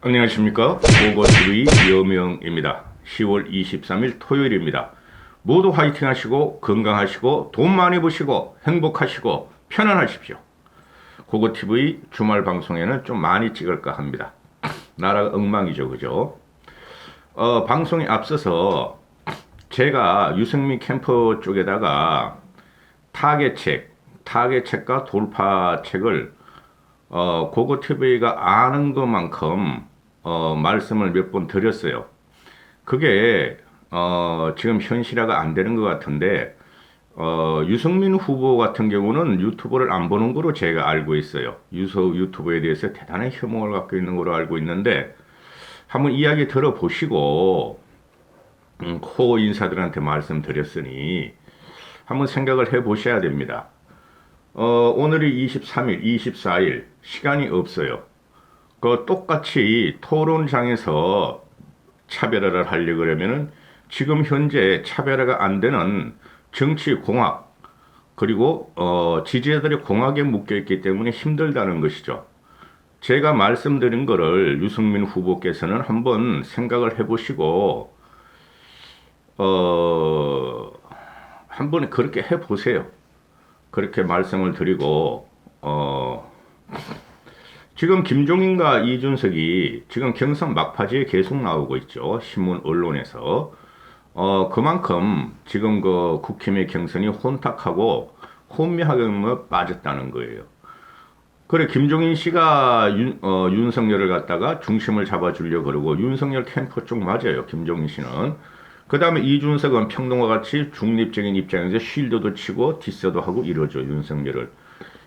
안녕하십니까. 고고TV 여명입니다. 10월 23일 토요일입니다. 모두 화이팅 하시고 건강하시고 돈 많이 버시고 행복하시고 편안하십시오. 고고TV 주말 방송에는 좀 많이 찍을까 합니다. 나라가 엉망이죠, 그죠? 방송에 앞서서 제가 유승민 캠프 쪽에다가 타겟책과 돌파책을 고고TV가 아는 것만큼 말씀을 몇 번 드렸어요. 그게 지금 현실화가 안 되는 것 같은데 유승민 후보 같은 경우는 유튜브를 안 보는 거로 제가 알고 있어요. 유튜브에 대해서 대단한 혐오를 갖고 있는 거로 알고 있는데 한번 이야기 들어보시고 코 인사들한테 말씀드렸으니 한번 생각을 해보셔야 됩니다. 오늘이 23일, 24일 시간이 없어요. 똑같이 토론장에서 차별화를 하려고 그러면은 지금 현재 차별화가 안 되는 정치 공학 그리고 지지자들의 공학에 묶여 있기 때문에 힘들다는 것이죠. 제가 말씀드린 거를 유승민 후보께서는 한번 생각을 해보시고 한번 그렇게 해보세요. 그렇게 말씀을 드리고 지금 김종인과 이준석이 지금 경선 막바지에 계속 나오고 있죠. 신문 언론에서 그만큼 지금 그 국힘의 경선이 혼탁하고 혼미하게 빠졌다는 거예요. 그래 김종인 씨가 윤석열을 갖다가 중심을 잡아주려고 그러고 윤석열 캠프 쪽 맞아요. 김종인 씨는. 그 다음에 이준석은 평론과 같이 중립적인 입장에서 쉴드도 치고 디스도 하고 이러죠. 윤석열을.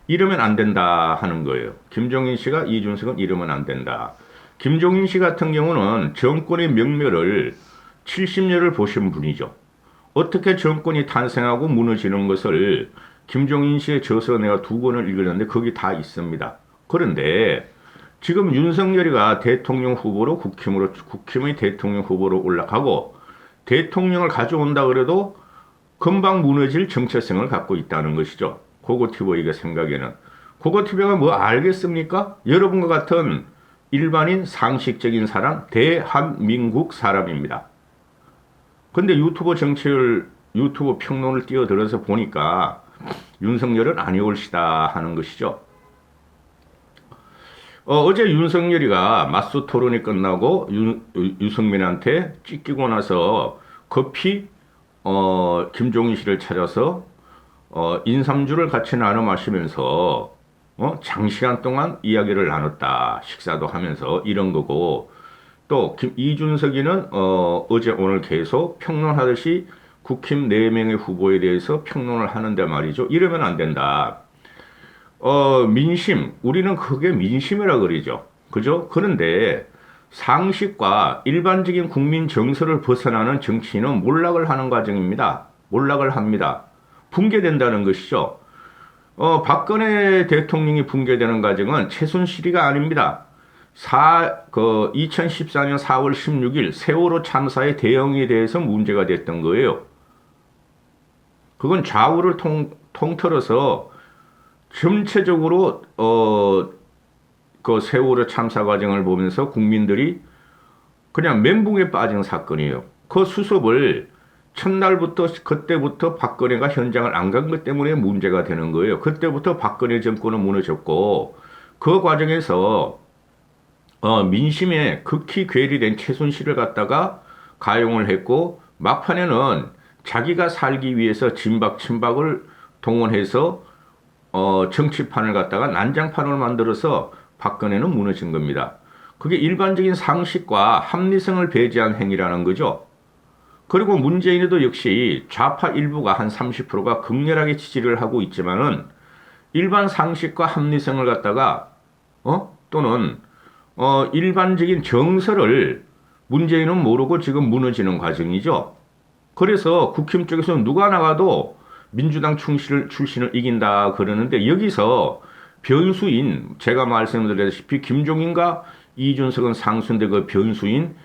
이러면 안 된다 하는 거예요. 김종인 씨가 이준석은 이러면 안 된다. 김종인 씨 같은 경우는 정권의 명멸을 70년을 보신 분이죠. 어떻게 정권이 탄생하고 무너지는 것을 김종인 씨의 저서 내가 2권을 읽었는데 거기 다 있습니다. 그런데 지금 윤석열이가 대통령 후보로 국힘의 대통령 후보로 올라가고 대통령을 가져온다 그래도 금방 무너질 정체성을 갖고 있다는 것이죠. 고고TV가 생각에는. 고고TV가 뭐 알겠습니까? 여러분과 같은 일반인 상식적인 사람, 대한민국 사람입니다. 근데 유튜브 평론을 뛰어들어서 보니까 윤석열은 아니 올시다 하는 것이죠. 어제 윤석열이가 맞수 토론이 끝나고 유승민한테 찢기고 나서 급히 김종인 씨를 찾아서 인삼주를 같이 나눠 마시면서 장시간 동안 이야기를 나눴다. 식사도 하면서 이런 거고 또 이준석이는 어제 오늘 계속 평론하듯이 국힘 4명의 후보에 대해서 평론을 하는데 말이죠. 이러면 안 된다. 민심, 우리는 그게 민심이라 그러죠. 그죠? 그런데 상식과 일반적인 국민 정서를 벗어나는 정치인은 몰락을 하는 과정입니다. 몰락을 합니다. 붕괴된다는 것이죠. 박근혜 대통령이 붕괴되는 과정은 최순실이가 아닙니다. 2014년 4월 16일 세월호 참사의 대응에 대해서 문제가 됐던 거예요. 그건 좌우를 통틀어서 전체적으로 그 세월호 참사 과정을 보면서 국민들이 그냥 멘붕에 빠진 사건이에요. 그 수습을 첫날부터 그때부터 박근혜가 현장을 안 간 것 때문에 문제가 되는 거예요. 그때부터 박근혜 정권은 무너졌고 그 과정에서 민심에 극히 괴리된 최순실을 갖다가 가용을 했고 막판에는 자기가 살기 위해서 진박친박을 동원해서 정치판을 갖다가 난장판을 만들어서 박근혜는 무너진 겁니다. 그게 일반적인 상식과 합리성을 배제한 행위라는 거죠. 그리고 문재인도 역시 좌파 일부가 한 30%가 극렬하게 지지를 하고 있지만은 일반 상식과 합리성을 갖다가 또는 일반적인 정서를 문재인은 모르고 지금 무너지는 과정이죠. 그래서 국힘 쪽에서 누가 나가도 민주당 출신을 이긴다 그러는데 여기서 변수인 제가 말씀드렸다시피 김종인과 이준석은 상수인데 그 변수인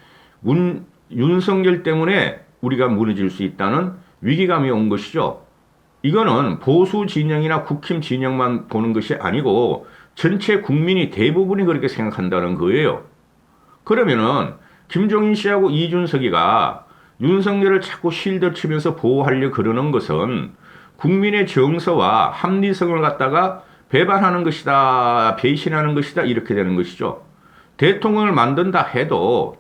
윤석열 때문에 우리가 무너질 수 있다는 위기감이 온 것이죠. 이거는 보수 진영이나 국힘 진영만 보는 것이 아니고 전체 국민이 대부분이 그렇게 생각한다는 거예요. 그러면은 김종인 씨하고 이준석이가 윤석열을 자꾸 실드 치면서 보호하려 그러는 것은 국민의 정서와 합리성을 갖다가 배반하는 것이다, 배신하는 것이다, 이렇게 되는 것이죠. 대통령을 만든다 해도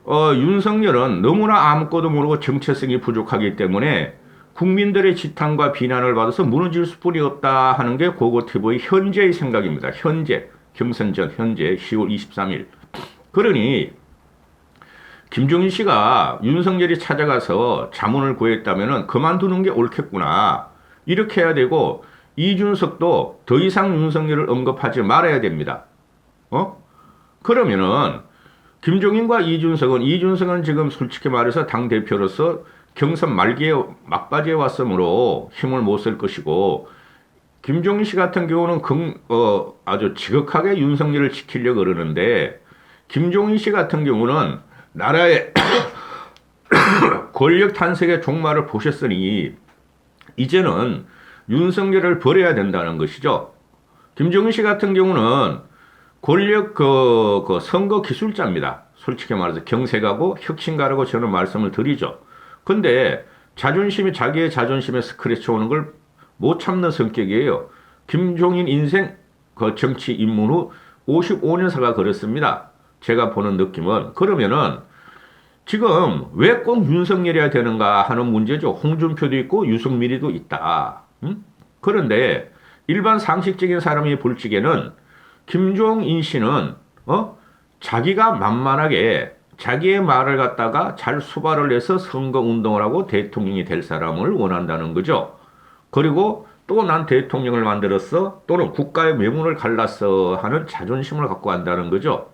윤석열은 너무나 아무것도 모르고 정체성이 부족하기 때문에 국민들의 지탄과 비난을 받아서 무너질 수뿐이 없다 하는 게 고고티브의 현재의 생각입니다. 현재 경선 전 현재 10월 23일. 그러니 김종인 씨가 윤석열이 찾아가서 자문을 구했다면 그만두는 게 옳겠구나. 이렇게 해야 되고 이준석도 더 이상 윤석열을 언급하지 말아야 됩니다. 그러면은 김종인과 이준석은 지금 솔직히 말해서 당대표로서 경선 막바지에 왔으므로 힘을 못 쓸 것이고, 김종인 씨 같은 경우는 아주 지극하게 윤석열을 지키려고 그러는데, 김종인 씨 같은 경우는 나라의 권력 탄색의 종말을 보셨으니 이제는 윤석열을 버려야 된다는 것이죠. 김종인 씨 같은 경우는 권력 선거 기술자입니다. 솔직히 말해서 경색하고 혁신가라고 저는 말씀을 드리죠. 근데 자기의 자존심에 스크래치 오는 걸 못 참는 성격이에요. 김종인 인생 정치 입문 후 55년사가 그렇습니다. 제가 보는 느낌은. 그러면은 지금 왜 꼭 윤석열이어야 되는가 하는 문제죠. 홍준표도 있고 유승민이도 있다. 그런데 일반 상식적인 사람이 볼 적에는 김종인 씨는 자기가 만만하게 자기의 말을 갖다가 잘 수발을 해서 선거운동을 하고 대통령이 될 사람을 원한다는 거죠. 그리고 또 난 대통령을 만들었어, 또는 국가의 명운을 갈랐어 하는 자존심을 갖고 한다는 거죠.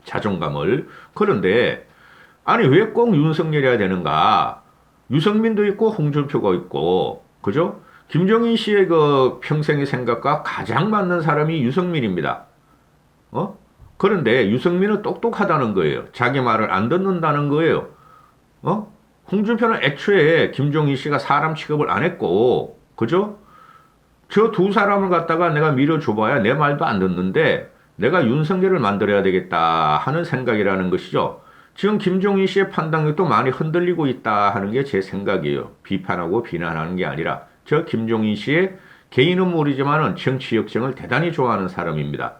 자존감을. 그런데 아니 왜 꼭 윤석열이어야 되는가? 유승민도 있고 홍준표가 있고, 그죠? 김종인 씨의 그 평생의 생각과 가장 맞는 사람이 유승민입니다. 그런데 유승민은 똑똑하다는 거예요. 자기 말을 안 듣는다는 거예요. 홍준표는 애초에 김종인 씨가 사람 취급을 안 했고, 그죠? 저 두 사람을 갖다가 내가 밀어줘봐야 내 말도 안 듣는데 내가 윤석열을 만들어야 되겠다 하는 생각이라는 것이죠. 지금 김종인 씨의 판단력도 많이 흔들리고 있다 하는 게 제 생각이에요. 비판하고 비난하는 게 아니라. 저 김종인 씨의 개인은 모르지만은 정치 역정을 대단히 좋아하는 사람입니다.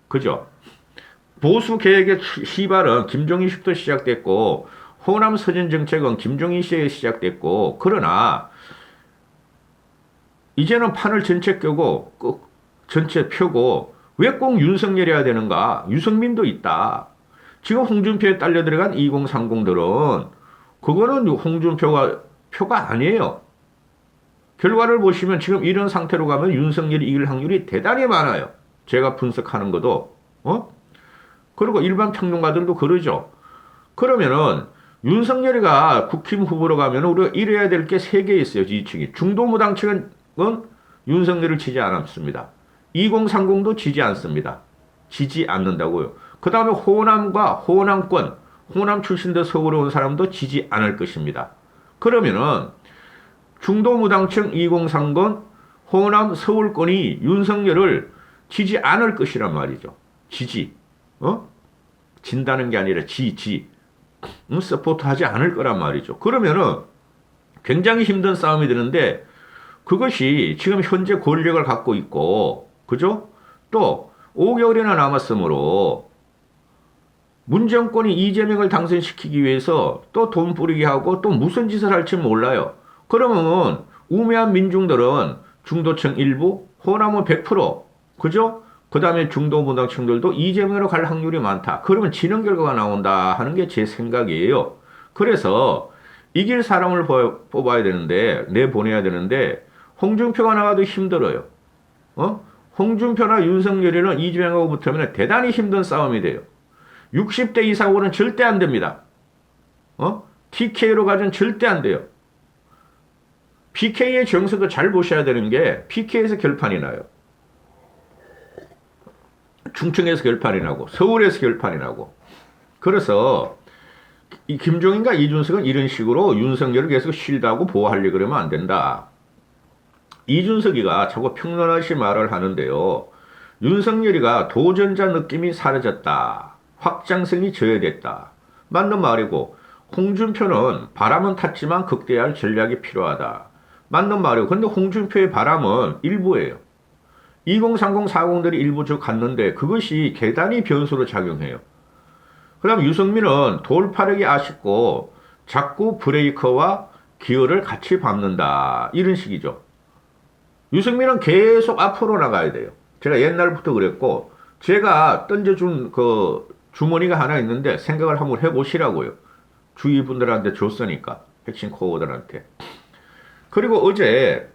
그죠? 보수 개혁의 시발은 김종인 씨부터 시작됐고, 호남 서진 정책은 김종인 씨에 시작됐고, 그러나 이제는 판을 전체 끄고 전체 펴고 왜 꼭 윤석열이어야 되는가? 유승민도 있다. 지금 홍준표에 딸려 들어간 2030들은 그거는 홍준표가 표가 아니에요. 결과를 보시면 지금 이런 상태로 가면 윤석열이 이길 확률이 대단히 많아요. 제가 분석하는 것도. 그리고 일반 평론가들도 그러죠. 그러면은 윤석열이가 국힘 후보로 가면 우리가 이래야 될 게 세 개 있어요. 지지층이. 중도무당층은 윤석열을 지지 않았습니다. 2030도 지지 않습니다. 지지 않는다고요. 그 다음에 호남과 호남권, 호남 출신도 서울에 온 사람도 지지 않을 것입니다. 그러면은 중도무당층 2030, 호남 서울권이 윤석열을 지지 않을 것이란 말이죠. 지지. 진다는 게 아니라 서포트하지 않을 거란 말이죠. 그러면은 굉장히 힘든 싸움이 되는데 그것이 지금 현재 권력을 갖고 있고, 그죠? 또 5개월이나 남았으므로 문정권이 이재명을 당선시키기 위해서 또 돈 뿌리게 하고 또 무슨 짓을 할지 몰라요. 그러면 우매한 민중들은 중도층 일부, 호남은 100%, 그죠? 그 다음에 중도무당층들도 이재명으로 갈 확률이 많다. 그러면 지는 결과가 나온다 하는 게 제 생각이에요. 그래서 이길 사람을 뽑아야 되는데, 내보내야 되는데, 홍준표가 나와도 힘들어요. 홍준표나 윤석열이는 이재명하고 붙으면 대단히 힘든 싸움이 돼요. 60대 이상으로는 절대 안 됩니다. TK로 가전 절대 안 돼요. PK의 정서도 잘 보셔야 되는 게 PK에서 결판이 나요. 충청에서 결판이 나고 서울에서 결판이 나고. 그래서 이 김종인과 이준석은 이런 식으로 윤석열을 계속 실드하고 보호하려고 그러면 안 된다. 이준석이가 자꾸 평론하시 말을 하는데요. 윤석열이가 도전자 느낌이 사라졌다. 확장성이 저해됐다. 맞는 말이고 홍준표는 바람은 탔지만 극대화할 전략이 필요하다. 맞는 말이고 근데 홍준표의 바람은 일부예요. 2030, 40들이 일부 쭉 갔는데 그것이 대단히 변수로 작용해요. 그 다음 유승민은 돌파력이 아쉽고 자꾸 브레이커와 기어를 같이 밟는다. 이런 식이죠. 유승민은 계속 앞으로 나가야 돼요. 제가 옛날부터 그랬고 제가 던져준 그 주머니가 하나 있는데 생각을 한번 해보시라고요. 주위 분들한테 줬으니까 핵심 코어들한테. 그리고 어제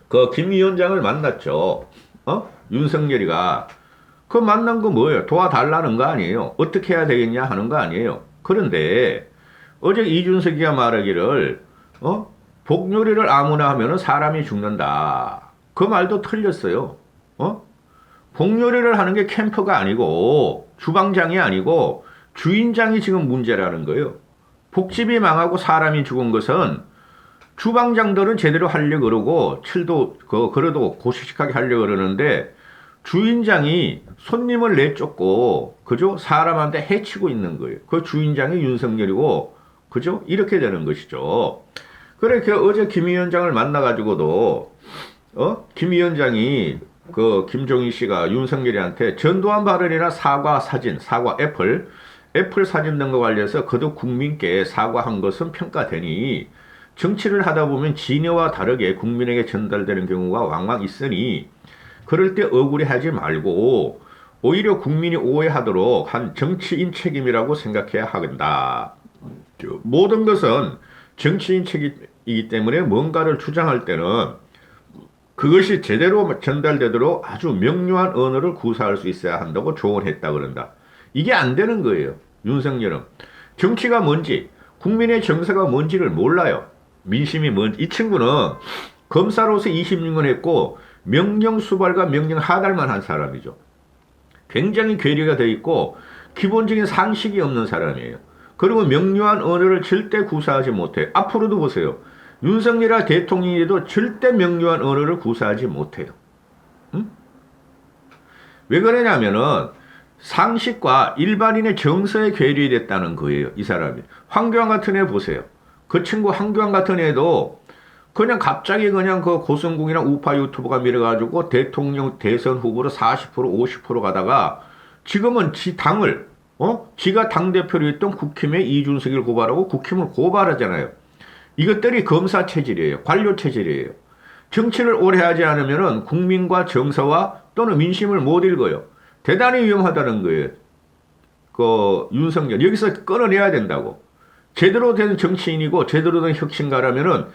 그 김 위원장을 만났죠. 윤석열이가 그 만난 거 뭐예요? 도와달라는 거 아니에요. 어떻게 해야 되겠냐 하는 거 아니에요. 그런데 어제 이준석이가 말하기를 복요리를 아무나 하면은 사람이 죽는다. 그 말도 틀렸어요. 복요리를 하는 게 캠프가 아니고 주방장이 아니고 주인장이 지금 문제라는 거예요. 복집이 망하고 사람이 죽은 것은 주방장들은 제대로 하려고 그러고 그래도 고식하게 하려고 그러는데 주인장이 손님을 내쫓고 그죠? 사람한테 해치고 있는 거예요. 그 주인장이 윤석열이고 그죠? 이렇게 되는 것이죠. 그래 어제 김 위원장을 만나가지고도 김 위원장이 그 김종인 씨가 윤석열이한테 전두환 발언이나 사과 사진, 사과 애플 사진 등과 관련해서 거듭 국민께 사과한 것은 평가되니 정치를 하다 보면 진여와 다르게 국민에게 전달되는 경우가 왕왕 있으니 그럴 때 억울해하지 말고 오히려 국민이 오해하도록 한 정치인 책임이라고 생각해야 한다. 모든 것은 정치인 책임이기 때문에 뭔가를 주장할 때는 그것이 제대로 전달되도록 아주 명료한 언어를 구사할 수 있어야 한다고 조언했다 그런다. 이게 안 되는 거예요. 윤석열은. 정치가 뭔지, 국민의 정서가 뭔지를 몰라요. 민심이 뭔지. 이 친구는 검사로서 26년 했고 명령 수발과 명령 하달만 한 사람이죠. 굉장히 괴리가 돼 있고 기본적인 상식이 없는 사람이에요. 그리고 명료한 언어를 절대 구사하지 못해요. 앞으로도 보세요. 윤석열이라 대통령이도 절대 명료한 언어를 구사하지 못해요. 응? 왜 그러냐면은 상식과 일반인의 정서에 괴리됐다는 거예요. 이 사람이. 황교안 같은 애 보세요. 그 친구 황교안 같은 애도 그냥 갑자기 그냥 그 고성국이나 우파 유튜버가 밀어가지고 대통령 대선 후보로 40% 50% 가다가 지금은 지 당을 지가 당대표로 했던 국힘의 이준석을 고발하고 국힘을 고발하잖아요. 이것들이 검사 체질이에요. 관료 체질이에요. 정치를 오래 하지 않으면 국민과 정서와 또는 민심을 못 읽어요. 대단히 위험하다는 거예요. 그 윤석열 여기서 끊어내야 된다고. 제대로 된 정치인이고 제대로 된 혁신가라면은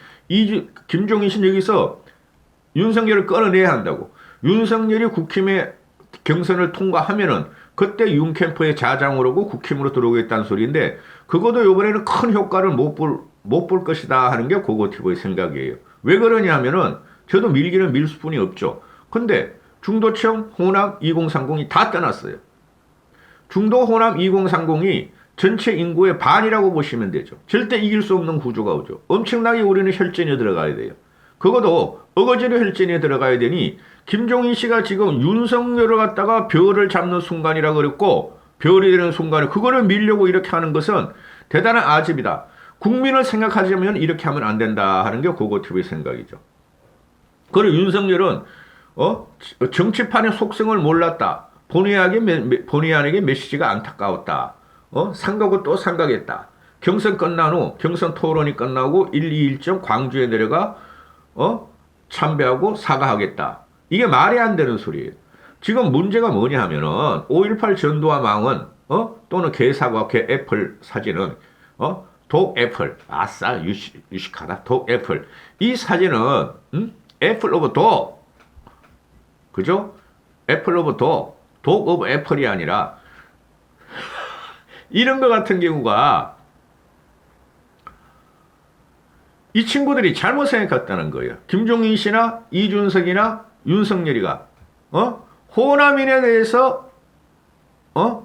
김종인 씨는 여기서 윤석열을 끊어내야 한다고. 윤석열이 국힘의 경선을 통과하면은 그때 윤캠프의 자장으로 오고 국힘으로 들어오겠다는 소리인데 그것도 이번에는 큰 효과를 못 볼 것이다 하는 게 고고티브의 생각이에요. 왜 그러냐 하면은 저도 밀기는 밀 수뿐이 없죠. 근데 중도층 호남 2030이 다 떠났어요. 중도 호남 2030이 전체 인구의 반이라고 보시면 되죠. 절대 이길 수 없는 구조가 오죠. 엄청나게 우리는 혈전에 들어가야 돼요. 그것도 어거지로 혈전에 들어가야 되니 김종인 씨가 지금 윤석열을 갖다가 별을 잡는 순간이라 그랬고 별이 되는 순간에 그거를 밀려고 이렇게 하는 것은 대단한 아집이다. 국민을 생각하자면 이렇게 하면 안 된다 하는 게 고고TV의 생각이죠. 그리고 윤석열은 정치판의 속성을 몰랐다. 본의 아니게 메시지가 안타까웠다. 상가고 또 상가겠다. 경선 끝난 후 경선 토론이 끝나고 1, 2 일정 광주에 내려가 참배하고 사과하겠다. 이게 말이 안 되는 소리예요. 지금 문제가 뭐냐 하면은 5.18 전두환 망은 또는 개사과 개애플 사진은 독애플 아싸 유식하다 독애플 이 사진은 애플 오브 독 그죠? 애플 오브 독 오브 애플이 아니라 이런 것 같은 경우가 이 친구들이 잘못 생각했다는 거예요. 김종인 씨나 이준석이나 윤석열이가 호남인에 대해서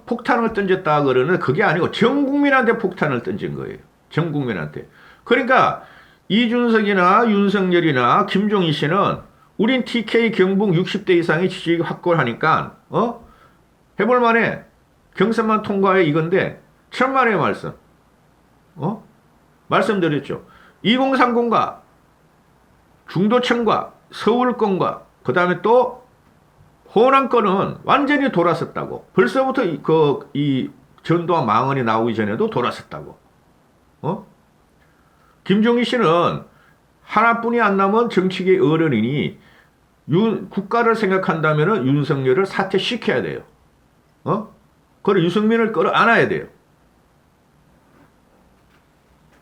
폭탄을 던졌다 그러는 그게 아니고 전 국민한테 폭탄을 던진 거예요. 전 국민한테. 그러니까 이준석이나 윤석열이나 김종인 씨는 우린 TK 경북 60대 이상의 지지율 확보를 하니까 해볼 만해. 경선만 통과해 이건데 천만의 말씀. 말씀드렸죠. 2030과 중도층과 서울권과 그 다음에 또 호남권은 완전히 돌아섰다고. 벌써부터 이 전두환 망언이 나오기 전에도 돌아섰다고. 김종희 씨는 하나뿐이 안 남은 정치계 어른이니 국가를 생각한다면 윤석열을 사퇴시켜야 돼요. 그리고 유승민을 끌어안아야 돼요.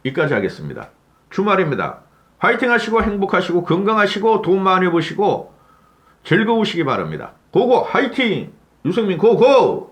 여기까지 하겠습니다. 주말입니다. 화이팅 하시고 행복하시고 건강하시고 돈 많이 버시고 즐거우시기 바랍니다. 고고 화이팅! 유승민 고고!